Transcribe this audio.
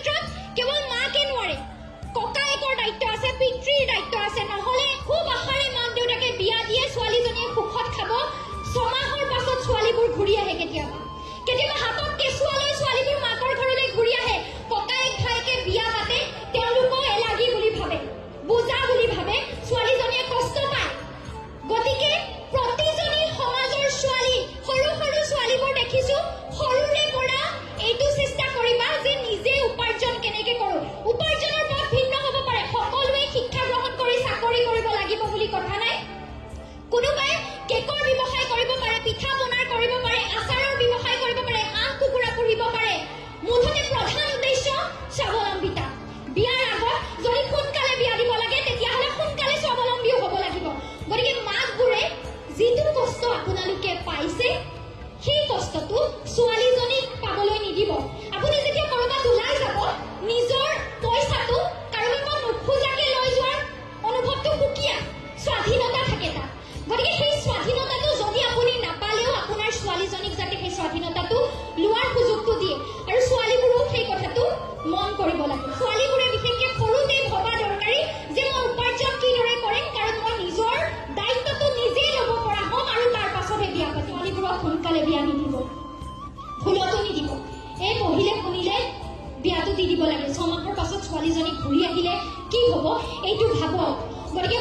ক্ষেত্ৰত কেৱল মাকে নোৱাৰে, ককায়েকৰ দায়িত্ব আছে, পিতৃৰ দায়িত্ব আছে। নহ'লে খুব আশাৰে মাক দেউতাকে বিয়া দিয়ে, ছোৱালীজনীয়ে সুখত খাব, 6 মাহৰ পাছত ছোৱালীবোৰ ঘূৰি আহে। কেতিয়াবা হাতত কেঁচুৱা লৈ ছোৱালীবোৰ মাকৰ ঘৰলৈ ঘূৰি আহে। ককায়েক ভায়েকে বিয়া পাতে, তেওঁলোকক এলাগী বুলি ভাবে, বোজা বুলি ভাবে, ছোৱালীজনীয়ে কষ্ট পায়। গতিকে প্ৰতিজনী সমাজৰ ছোৱালী, সৰু সৰু ছোৱালীবোৰ দেখিছো, সৰুৰে পৰা এইটো চেষ্টা কৰিবা যে নিজে উপাৰ্জন কেনেকে কৰো। উপাৰ্জনৰ পথ ভিন্ন হ'ব পাৰে, সকলোৱে শিক্ষা গ্ৰহণ কৰি চাকৰি কৰিব লাগিব বুলি কথা নাই। কোনোবাই কেকৰ ব্যৱসায় কৰিব পাৰে, পিঠা পনাৰ কৰিব পাৰে, আচাৰৰ ব্যৱসায় কৰিব পাৰে, হাঁহ কুকুৰা পুহিব পাৰে। মুঠতে প্ৰধান উদ্দেশ্য স্বাৱলম্বিতা। বিয়াৰ আগত যদি সোনকালে বিয়া দিব লাগে, তেতিয়াহ'লে সোনকালে স্বাৱলম্বীও হ'ব লাগিব। গতিকে মাকবোৰে যিটো কষ্ট আপোনালোকে পাইছে, সেই কষ্টটো ছোৱালীজনীক পাবলৈ নিদিব। আপুনি যেতিয়া কৰবাত ওলাই যাব, নিজৰ পইচাটো কাৰোবাৰ পৰা নোখোজাকে লৈ যোৱাৰ অনুভৱটো সুকীয়া, স্বাধীনতা থাকে তাত। গতিকে সেই স্বাধীনতাটো যদি আপুনি নাপালেও আপোনাৰ ছোৱালীজনীক যাতে সেই স্বাধীনতাটো লোৱাৰ সুযোগটো দিয়ে। আৰু ছোৱালীবোৰেও সেই কথাটো মন কৰিব লাগে। ছোৱালীবোৰে বিশেষকৈ সৰুতে ভবা দৰকাৰী যে মই উপাৰ্জন কিদৰে কৰিম, কাৰণ মই নিজৰ দায়িত্বটো নিজেই ল'ব পৰা হ'ম আৰু তাৰ পাছতহে বিয়া পাতিম। ছোৱালীবোৰক সোনকালে বিয়া নিদিব, ভুলতো নিদিব। এই পঢ়িলে শুনিলে বিয়াটো দি দিব লাগে। 6 মাহৰ পাছত ছোৱালীজনী ঘূৰি আহিলে কি হ'ব এইটো ভাবক। গতিকে